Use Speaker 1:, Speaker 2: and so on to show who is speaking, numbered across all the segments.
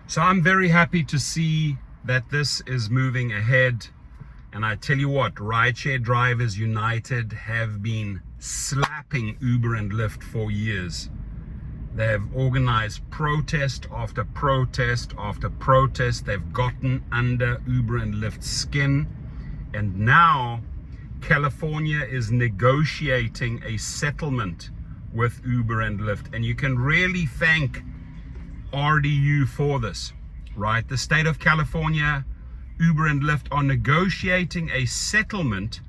Speaker 1: So I'm very happy to see that this is moving ahead. And I tell you what, Rideshare Drivers United have been slapping Uber and Lyft for years. They have organized protest after protest after protest. They've gotten under Uber and Lyft's skin. And now California is negotiating a settlement with Uber and Lyft. And you can really thank RDU for this, right? The state of California, Uber and Lyft are negotiating a settlement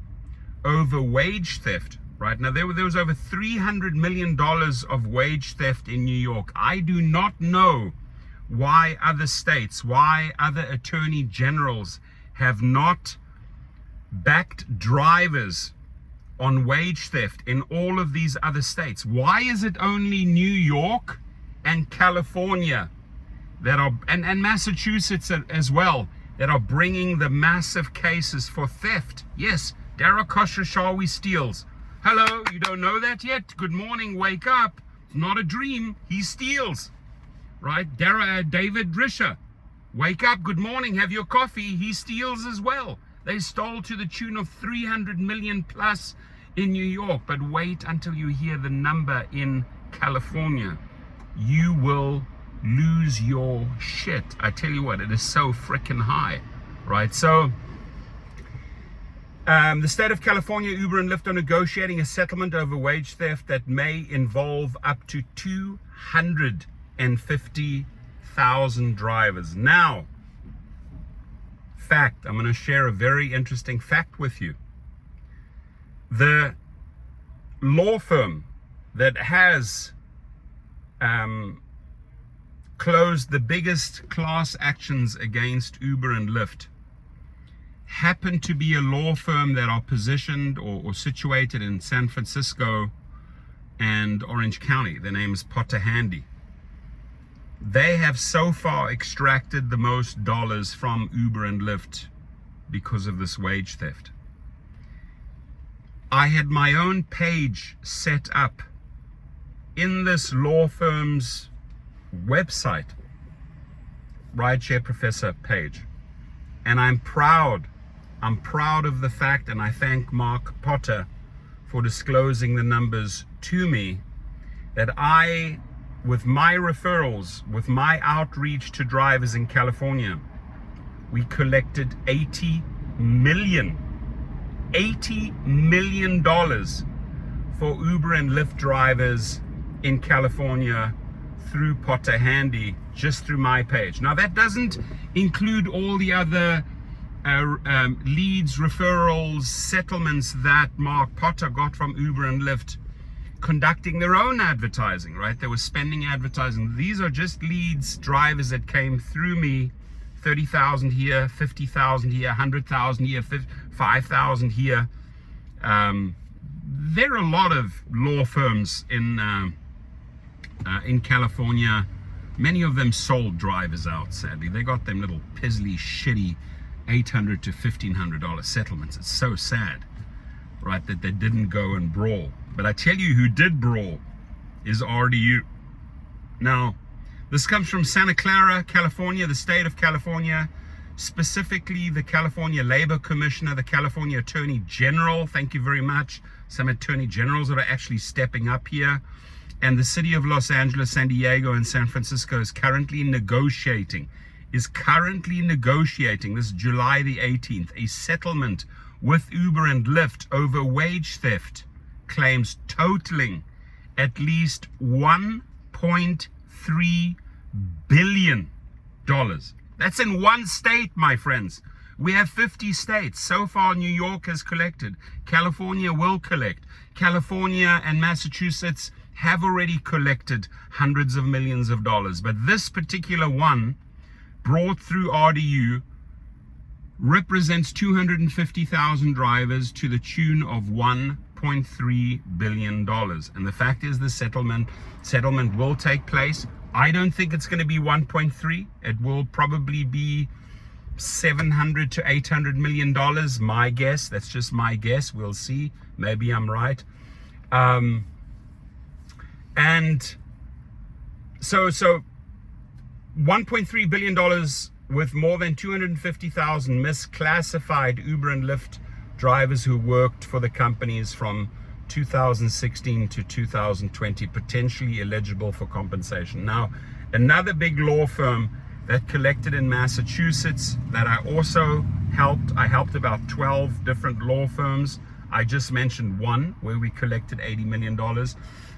Speaker 1: over wage theft. Right now, there was over $300 million of wage theft in New York. I do not know why other states, why other attorney generals have not backed drivers on wage theft in all of these other states. Why is it only New York and California that are, and Massachusetts as well, that are bringing the massive cases for theft? Yes, Dara Khosrowshahi steals. Hello, you don't know that yet? Good morning, wake up. It's not a dream, he steals. Right? David Risher, wake up, good morning, have your coffee, he steals as well. They stole to the tune of 300 million plus in New York. But wait until you hear the number in California. You will lose your shit. I tell you what, it is so freaking high. Right? So the state of California, Uber and Lyft are negotiating a settlement over wage theft that may involve up to 250,000 drivers. Now, fact, I'm going to share a very interesting fact with you. The law firm that has closed the biggest class actions against Uber and Lyft happen to be a law firm that are positioned or situated in San Francisco and Orange County. Their name is Potter Handy. They have so far extracted the most dollars from Uber and Lyft because of this wage theft. I had my own page set up in this law firm's website, Rideshare Professor page. And I'm proud of the fact, and I thank Mark Potter for disclosing the numbers to me, that I, with my referrals, with my outreach to drivers in California, we collected $80 million for Uber and Lyft drivers in California through Potter Handy, just through my page. Now that doesn't include all the other leads, referrals, settlements that Mark Potter got from Uber and Lyft conducting their own advertising, right? They were spending advertising. These are just leads, drivers that came through me, 30,000 here, 50,000 here, 100,000 here, 5,000 here. There are a lot of law firms in California. Many of them sold drivers out, sadly. They got them little pizzly, shitty $800 to $1,500 settlements. It's so sad, right, that they didn't go and brawl. But I tell you who did brawl is RDU. Now, this comes from Santa Clara, California, the state of California, specifically the California Labor Commissioner, the California Attorney General. Thank you very much. Some attorney generals that are actually stepping up here. And the city of Los Angeles, San Diego, and San Francisco is currently negotiating this July the 18th, a settlement with Uber and Lyft over wage theft claims totaling at least $1.3 billion. That's in one state, my friends. We have 50 states. So far, New York has collected. California will collect. California and Massachusetts have already collected hundreds of millions of dollars. But this particular one, brought through RDU, represents 250,000 drivers to the tune of $1.3 billion. And the fact is, the settlement will take place. I don't think it's going to be 1.3. It will probably be $700 to $800 million. My guess. That's just my guess. We'll see. Maybe I'm right. And so $1.3 billion with more than 250,000 misclassified Uber and Lyft drivers who worked for the companies from 2016 to 2020, potentially eligible for compensation. Now, another big law firm that collected in Massachusetts that I also helped, I helped about 12 different law firms. I just mentioned one where we collected $80 million,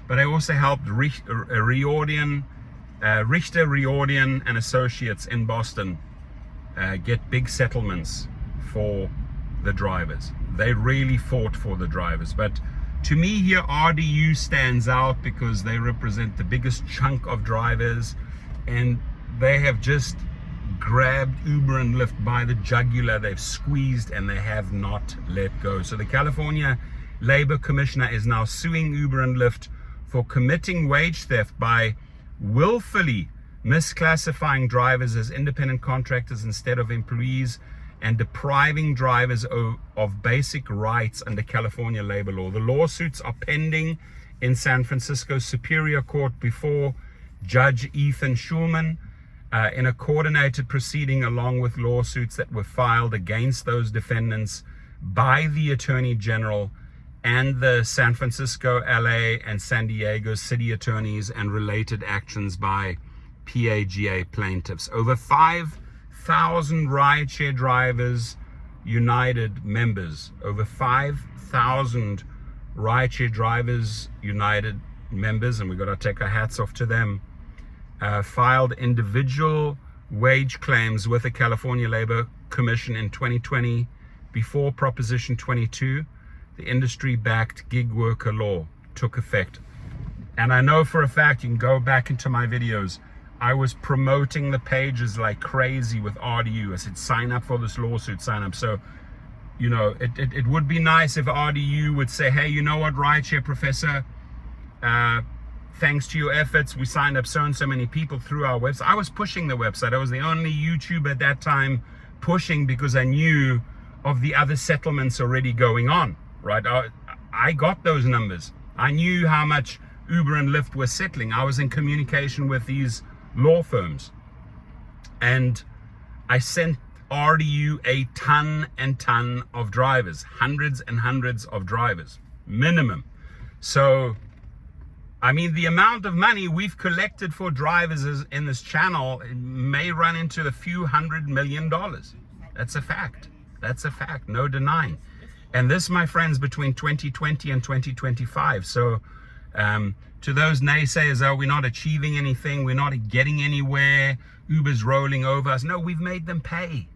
Speaker 1: but I also helped Richter, Riordan and Associates in Boston get big settlements for the drivers. They really fought for the drivers. But to me here, RDU stands out because they represent the biggest chunk of drivers, and they have just grabbed Uber and Lyft by the jugular. They've squeezed and they have not let go. So the California Labor Commissioner is now suing Uber and Lyft for committing wage theft by willfully misclassifying drivers as independent contractors instead of employees and depriving drivers of basic rights under California labor law. The lawsuits are pending in San Francisco Superior Court before Judge Ethan Schulman in a coordinated proceeding, along with lawsuits that were filed against those defendants by the Attorney General and the San Francisco, LA, and San Diego city attorneys, and related actions by PAGA plaintiffs. Over 5,000 Rideshare Drivers United members, over 5,000 Rideshare Drivers United members, and we've got to take our hats off to them, filed individual wage claims with the California Labor Commission in 2020 before Proposition 22, the industry-backed gig worker law, took effect. And I know for a fact, you can go back into my videos, I was promoting the pages like crazy with RDU. I said, sign up for this lawsuit, sign up. So, you know, it would be nice if RDU would say, hey, you know what, Rideshare Professor, thanks to your efforts, we signed up so and so many people through our website. I was pushing the website. I was the only YouTuber at that time pushing because I knew of the other settlements already going on, right? I got those numbers. I knew how much Uber and Lyft were settling. I was in communication with these law firms. And I sent RDU a ton and ton of drivers, hundreds and hundreds of drivers, minimum. So, I mean, the amount of money we've collected for drivers in this channel may run into a few $100 million. That's a fact. That's a fact. No denying. And this, my friends, between 2020 and 2025. So to those naysayers, oh, we're not achieving anything, we're not getting anywhere, Uber's rolling over us. No, we've made them pay.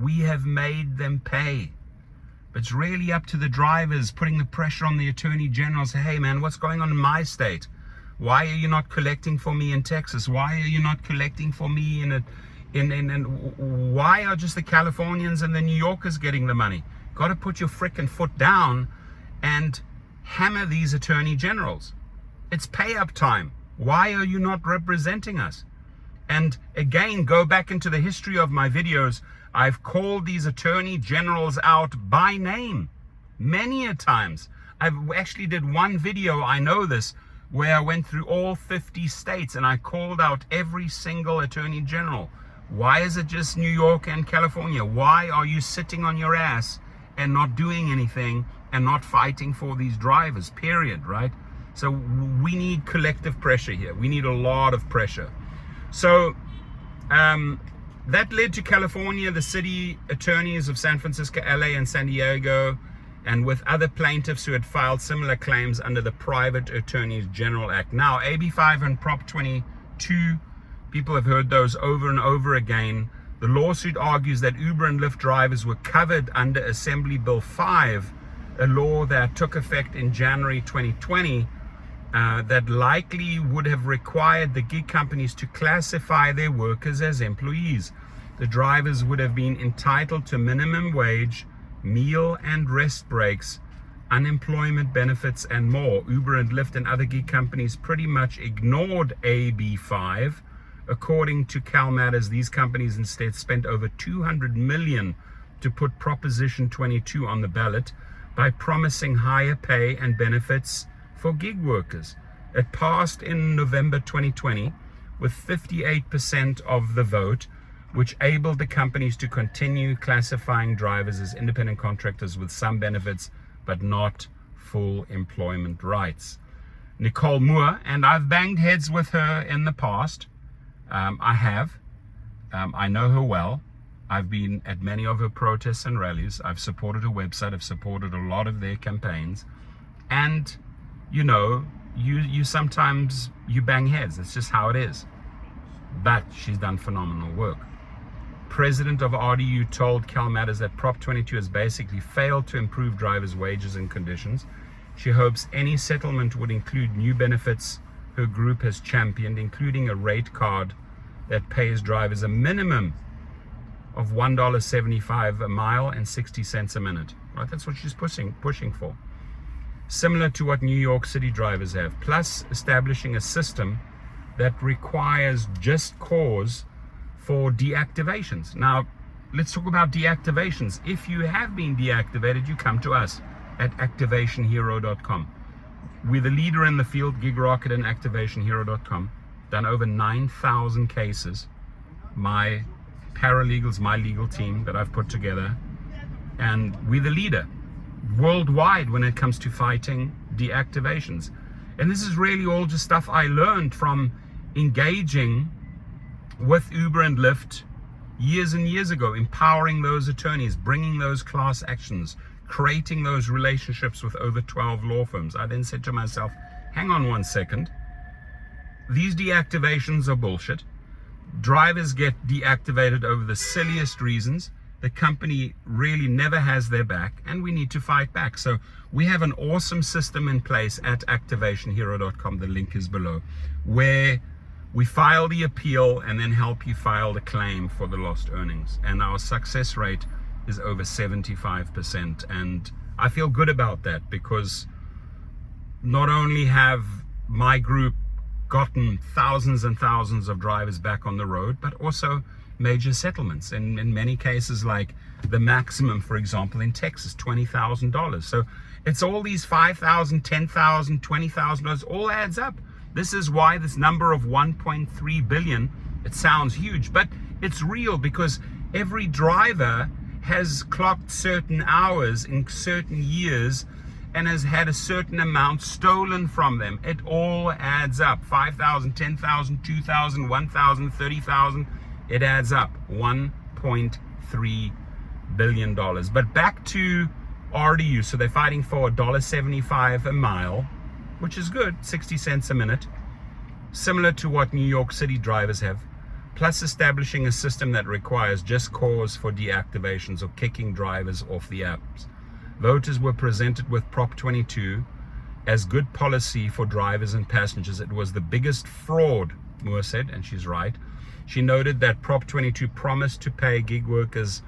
Speaker 1: We have made them pay. But it's really up to the drivers, putting the pressure on the Attorney General. Say, hey man, what's going on in my state? Why are you not collecting for me in Texas? Why are you not collecting for me in why are just the Californians and the New Yorkers getting the money? Got to put your frickin' foot down and hammer these Attorney Generals. It's pay up time. Why are you not representing us? And again, go back into the history of my videos. I've called these Attorney Generals out by name many a times. I've actually did one video, I know this, where I went through all 50 states and I called out every single Attorney General. Why is it just New York and California? Why are you sitting on your ass and not doing anything and not fighting for these drivers, period, right? So we need collective pressure here. We need a lot of pressure. So that led to California, the city attorneys of San Francisco, LA, and San Diego, and with other plaintiffs who had filed similar claims under the Private Attorneys General Act. Now, AB5 and Prop 22, people have heard those over and over again. The lawsuit argues that Uber and Lyft drivers were covered under Assembly Bill 5, a law that took effect in January 2020, that likely would have required the gig companies to classify their workers as employees. The drivers would have been entitled to minimum wage, meal and rest breaks, unemployment benefits, and more. Uber and Lyft and other gig companies pretty much ignored AB5. According to CalMatters, these companies instead spent over $200 million to put Proposition 22 on the ballot by promising higher pay and benefits for gig workers. It passed in November 2020 with 58% of the vote, which enabled the companies to continue classifying drivers as independent contractors with some benefits, but not full employment rights. Nicole Moore, and I've banged heads with her in the past. I know her well. I've been at many of her protests and rallies. I've supported her website. I've supported a lot of their campaigns. And, you know, you sometimes you bang heads. It's just how it is. But she's done phenomenal work. President of RDU told Cal Matters that Prop 22 has basically failed to improve drivers' wages and conditions. She hopes any settlement would include new benefits her group has championed, including a rate card that pays drivers a minimum of $1.75 a mile and 60 cents a minute. Right? That's what she's pushing for. Similar to what New York City drivers have, plus establishing a system that requires just cause for deactivations. Now, let's talk about deactivations. If you have been deactivated, you come to us at activationhero.com. We're the leader in the field, Gig Rocket and activationhero.com. Done over 9,000 cases. My paralegals, my legal team that I've put together, and we're the leader worldwide when it comes to fighting deactivations. And this is really all just stuff I learned from engaging with Uber and Lyft years and years ago, empowering those attorneys, bringing those class actions, creating those relationships with over 12 law firms. I then said to myself, hang on one second. These deactivations are bullshit. Drivers get deactivated over the silliest reasons. The company really never has their back, and we need to fight back. So we have an awesome system in place at activationhero.com. The link is below, where we file the appeal and then help you file the claim for the lost earnings. And our success rate is over 75%. And I feel good about that, because not only have my group gotten thousands and thousands of drivers back on the road, but also major settlements. In many cases, like the maximum, for example, in Texas, $20,000. So it's all these $5,000, $10,000, $20,000, all adds up. This is why this number of 1.3 billion, it sounds huge, but it's real, because every driver has clocked certain hours in certain years and has had a certain amount stolen from them. It all adds up. 5,000, 10,000, 2,000, 1,000, 30,000. It adds up. $1.3 billion. But back to RDU. So they're fighting for $1.75 a mile, which is good, 60 cents a minute, similar to what New York City drivers have, plus establishing a system that requires just cause for deactivations or kicking drivers off the apps. Voters were presented with Prop 22 as good policy for drivers and passengers. It was the biggest fraud, Moore said, and she's right. She noted that Prop 22 promised to pay gig workers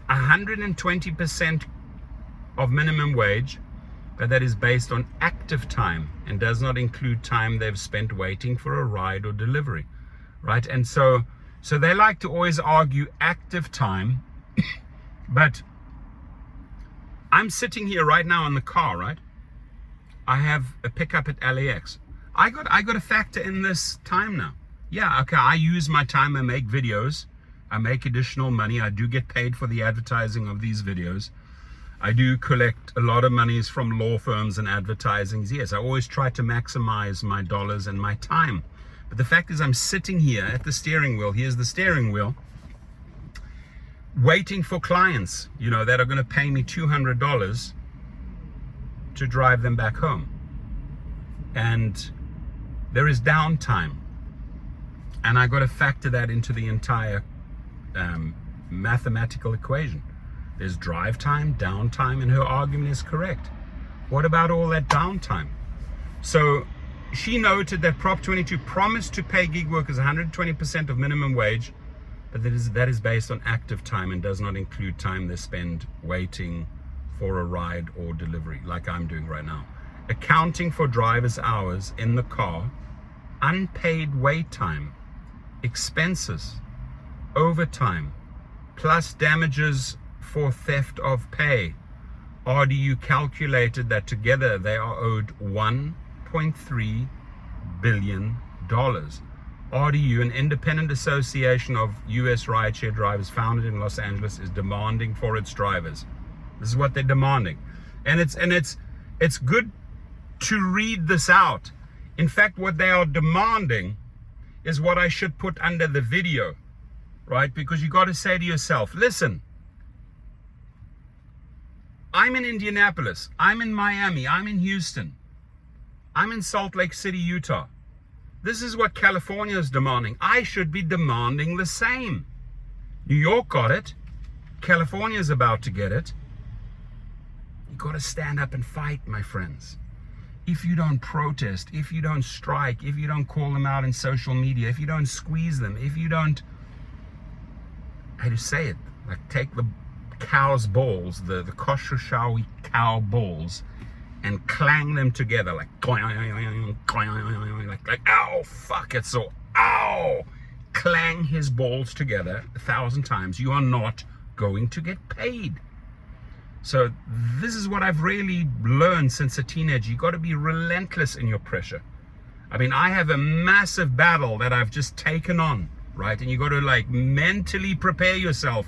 Speaker 1: 120% of minimum wage, but that is based on active time and does not include time they've spent waiting for a ride or delivery, right? And so they like to always argue active time, but I'm sitting here right now in the car, right? I have a pickup at LAX. I got to factor in this time now. Yeah, okay, I use my time, I make videos, I make additional money, I do get paid for the advertising of these videos. I do collect a lot of monies from law firms and advertising. Yes, I always try to maximize my dollars and my time. But the fact is, I'm sitting here at the steering wheel. Here's the steering wheel, waiting for clients, you know, that are going to pay me $200 to drive them back home. And there is downtime. And I got to factor that into the entire mathematical equation. There's drive time, downtime, and her argument is correct. What about all that downtime? So she noted that Prop 22 promised to pay gig workers 120% of minimum wage, but that is based on active time and does not include time they spend waiting for a ride or delivery, like I'm doing right now. Accounting for drivers' hours in the car, unpaid wait time, expenses, overtime, plus damages for theft of pay. RDU calculated that together they are owed $1.3 billion. RDU, an independent association of US rideshare drivers founded in Los Angeles, is demanding for its drivers. This is what they're demanding. And it's good to read this out. In fact, what they are demanding is what I should put under the video, right? Because you got to say to yourself, listen, I'm in Indianapolis, I'm in Miami, I'm in Houston, I'm in Salt Lake City, Utah. This is what California is demanding. I should be demanding the same. New York got it. California is about to get it. You got to stand up and fight, my friends. If you don't protest, if you don't strike, if you don't call them out in social media, if you don't squeeze them, if you don't, how to say it, like take the cow's balls, the Koshashawi cow balls, and clang them together like ow, fuck it, so ow, clang his balls together 1,000 times. You are not going to get paid. So this is what I've really learned since a teenager. You got to be relentless in your pressure. I mean, I have a massive battle that I've just taken on, right? And you got to like mentally prepare yourself.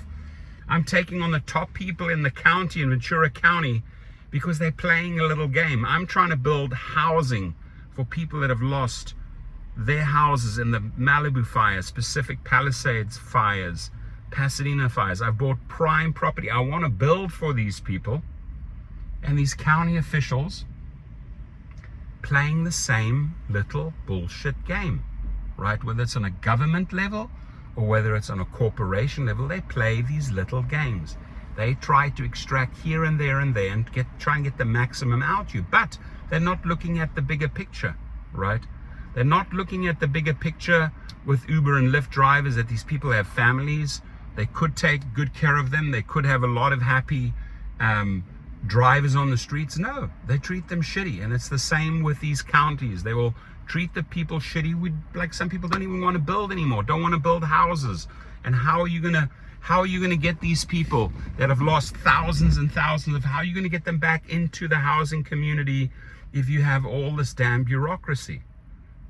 Speaker 1: I'm taking on the top people in the county, in Ventura County, because they're playing a little game. I'm trying to build housing for people that have lost their houses in the Malibu fires, Pacific Palisades fires, Pasadena fires. I've bought prime property. I want to build for these people, and these county officials playing the same little bullshit game, right? Whether it's on a government level or whether it's on a corporation level, they play these little games. They try to extract here and there and try and get the maximum out of you, but they're not looking at the bigger picture, right? They're not looking at the bigger picture with Uber and Lyft drivers, that these people have families. They could take good care of them. They could have a lot of happy drivers on the streets. No, they treat them shitty. And it's the same with these counties. They will treat the people shitty. Like some people don't even want to build anymore, don't want to build houses. And how are you gonna get these people that have lost thousands and thousands of, how are you gonna get them back into the housing community if you have all this damn bureaucracy?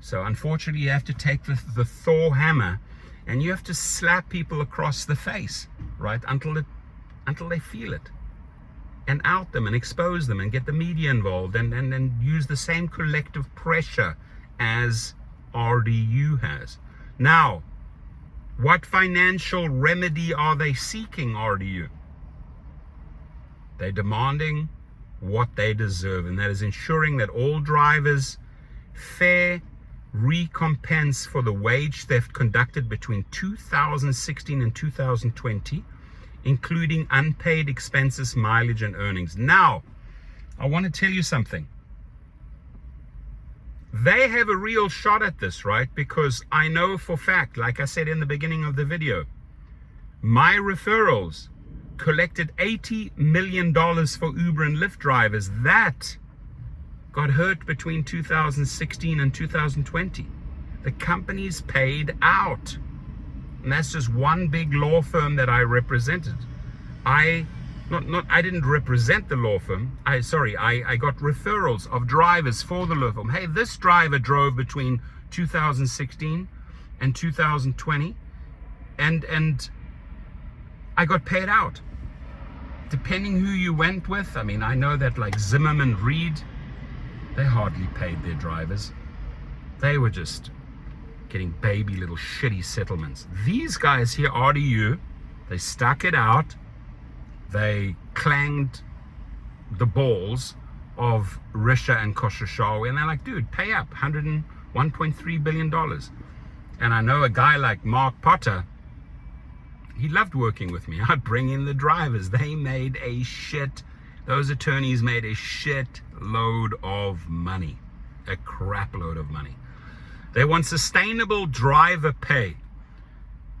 Speaker 1: So unfortunately, you have to take the Thor hammer and you have to slap people across the face, right? Until they feel it, and out them and expose them and get the media involved and use the same collective pressure as RDU has. Now, what financial remedy are they seeking, RDU? They're demanding what they deserve, and that is ensuring that all drivers fair recompense for the wage theft conducted between 2016 and 2020, including unpaid expenses, mileage, and earnings. Now, I want to tell you something. They have a real shot at this, right? Because I know for fact, like I said in the beginning of the video, my referrals collected $80 million for Uber and Lyft drivers that got hurt between 2016 and 2020. The companies paid out. And that's just one big law firm that I represented. I didn't represent the law firm. I got referrals of drivers for the law firm. Hey, this driver drove between 2016 and 2020, and I got paid out. Depending who you went with. I mean, I know that like Zimmerman Reed, they hardly paid their drivers. They were just getting baby little shitty settlements. These guys here, RDU, they stuck it out. They clanged the balls of Risha and Koshashawi, and they're like, dude, pay up, $101.3 billion. And I know a guy like Mark Potter, he loved working with me. I'd bring in the drivers. They made those attorneys made a shit load of money, a crap load of money. They want sustainable driver pay,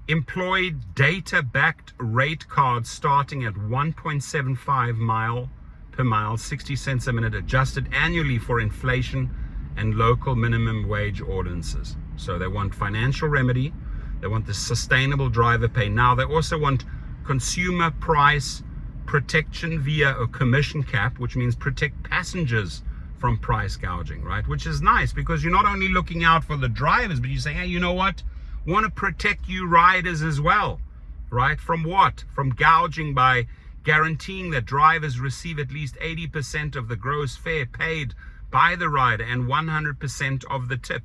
Speaker 1: employed data-backed rate cards starting at 1.75 mile per mile, 60 cents a minute, adjusted annually for inflation and local minimum wage ordinances. So they want financial remedy. They want the sustainable driver pay. Now they also want consumer price protection via a commission cap, which means protect passengers from price gouging, right? Which is nice because you're not only looking out for the drivers, but you say, hey, you know what? Want to protect you riders as well, right? From what? From gouging by guaranteeing that drivers receive at least 80% of the gross fare paid by the rider and 100% of the tip.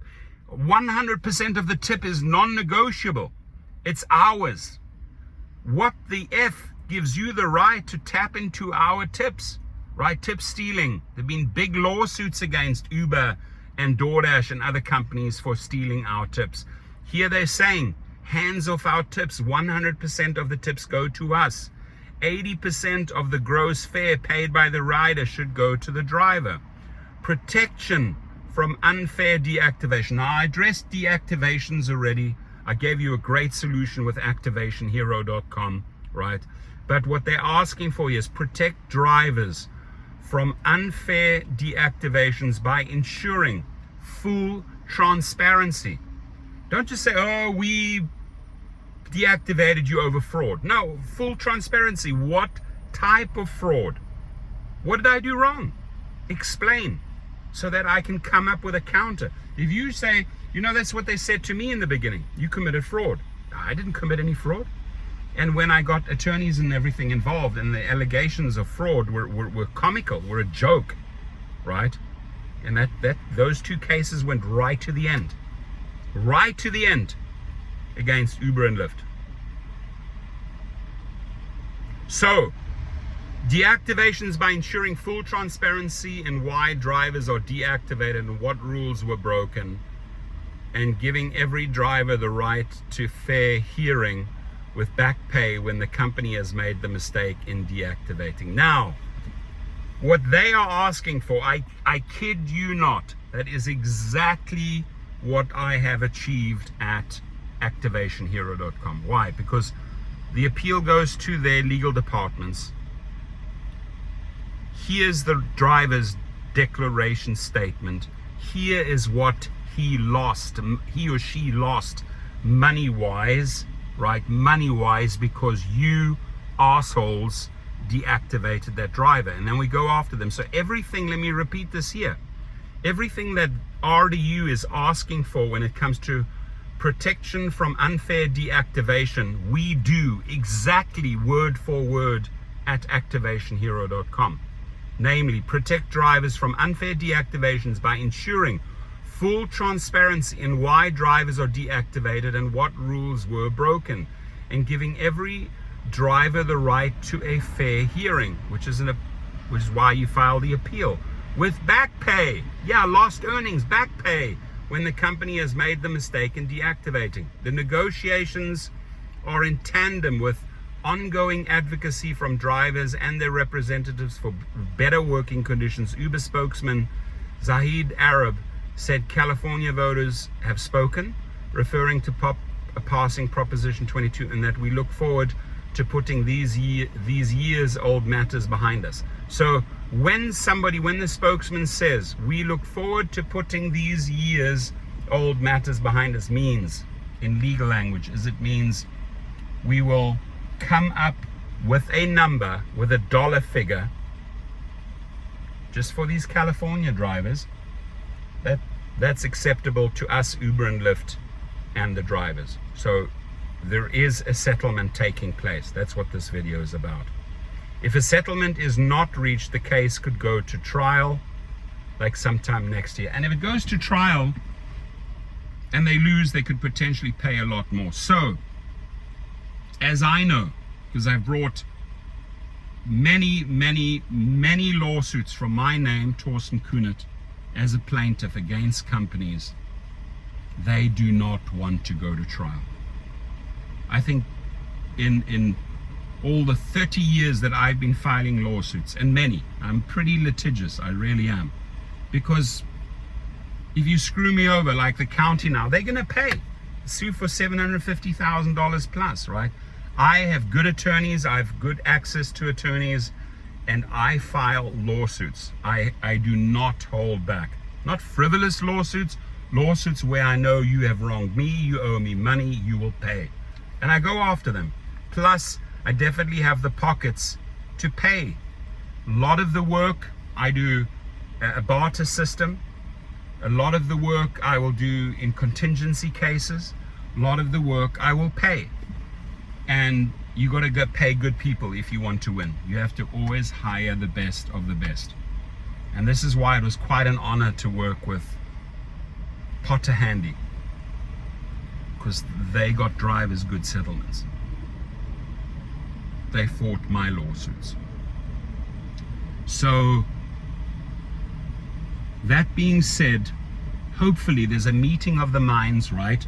Speaker 1: 100% of the tip is non-negotiable. It's ours. What the F gives you the right to tap into our tips, right? Tip stealing. There have been big lawsuits against Uber and DoorDash and other companies for stealing our tips. Here they're saying, hands off our tips. 100% of the tips go to us. 80% of the gross fare paid by the rider should go to the driver. Protection from unfair deactivation. Now, I addressed deactivations already. I gave you a great solution with activationhero.com, right? But what they're asking for is protect drivers from unfair deactivations by ensuring full transparency. Don't just say, oh, we deactivated you over fraud. No, full transparency. What type of fraud? What did I do wrong? Explain so that I can come up with a counter. If you say, you know, that's what they said to me in the beginning. You committed fraud. I didn't commit any fraud. And when I got attorneys and everything involved, and the allegations of fraud were comical, were a joke, right? And that those two cases went right to the end. Right to the end against Uber and Lyft. So, deactivations by ensuring full transparency in why drivers are deactivated and what rules were broken, and giving every driver the right to fair hearing with back pay when the company has made the mistake in deactivating. Now, what they are asking for, I kid you not, that is exactly what I have achieved at activationhero.com. Why? Because the appeal goes to their legal departments. Here's the driver's declaration statement. Here is what he or she lost money-wise, right? Money-wise, because you assholes deactivated that driver. And then we go after them. So everything, let me repeat this here. Everything that RDU is asking for when it comes to protection from unfair deactivation, we do exactly word for word at activationhero.com. Namely, protect drivers from unfair deactivations by ensuring full transparency in why drivers are deactivated and what rules were broken, and giving every driver the right to a fair hearing, which is why you file the appeal. With back pay, lost earnings, back pay, when the company has made the mistake in deactivating. The negotiations are in tandem with ongoing advocacy from drivers and their representatives for better working conditions. Uber spokesman Zahid Arab said California voters have spoken, referring to passing Proposition 22, and that we look forward to putting these years-old matters behind us. So when the spokesman says we look forward to putting these years-old matters behind us, means in legal language is it means we will come up with a number, with a dollar figure, just for these California drivers, that's acceptable to us, Uber and Lyft, and the drivers. So there is a settlement taking place. That's what this video is about. If a settlement is not reached, the case could go to trial, like sometime next year. And if it goes to trial and they lose, they could potentially pay a lot more. So, as I know, because I've brought many lawsuits from my name, Torsten Kunert, as a plaintiff against companies, they do not want to go to trial. I think in all the 30 years that I've been filing lawsuits, and many, I'm pretty litigious, I really am, because if you screw me over like the county now, they're gonna pay, sue for $750,000 plus, right? I have good attorneys, I have good access to attorneys, and I file lawsuits. I do not hold back. Not frivolous lawsuits, lawsuits where I know you have wronged me, you owe me money, you will pay. And I go after them. Plus, I definitely have the pockets to pay. A lot of the work I do a barter system. A lot of the work I will do in contingency cases. A lot of the work I will pay. And you got to pay good people if you want to win. You have to always hire the best of the best. And this is why it was quite an honor to work with Potter Handy, because they got drivers good settlements. They fought my lawsuits. So that being said, hopefully there's a meeting of the minds, right?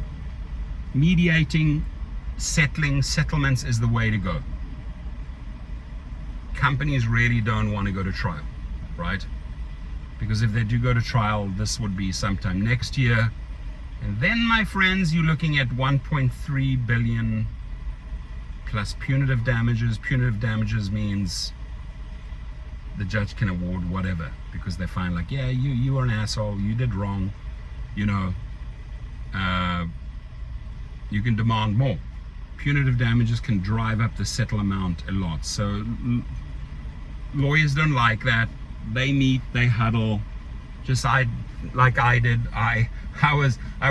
Speaker 1: Mediating, settling, settlements is the way to go. Companies really don't want to go to trial, right? Because if they do go to trial, this would be sometime next year. And then, my friends, you're looking at 1.3 billion plus punitive damages. Punitive damages means the judge can award whatever, because they find like, yeah, you were an asshole, you did wrong, you know, you can demand more. Punitive damages can drive up the settle amount a lot. So lawyers don't like that. They meet, they huddle, just like I did. I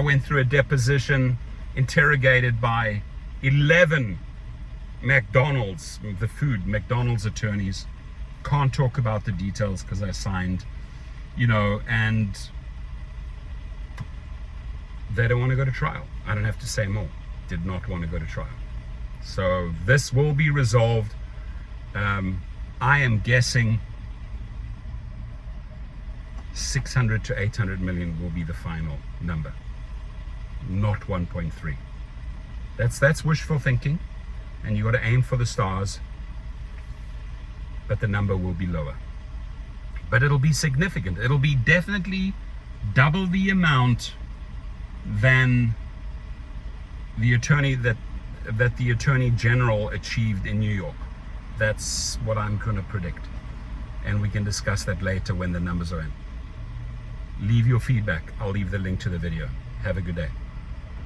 Speaker 1: went through a deposition, interrogated by 11 McDonald's attorneys. Can't talk about the details because I signed, you know, and they don't want to go to trial. I don't have to say more. Did not want to go to trial. So this will be resolved. I am guessing 600 to 800 million will be the final number, not 1.3. That's wishful thinking, and you got to aim for the stars, but the number will be lower. But it'll be significant. It'll be definitely double the amount than the attorney that the Attorney General achieved in New York. That's what I'm going to predict, and we can discuss that later when the numbers are in. Leave your feedback. I'll leave the link to the video. Have a good day.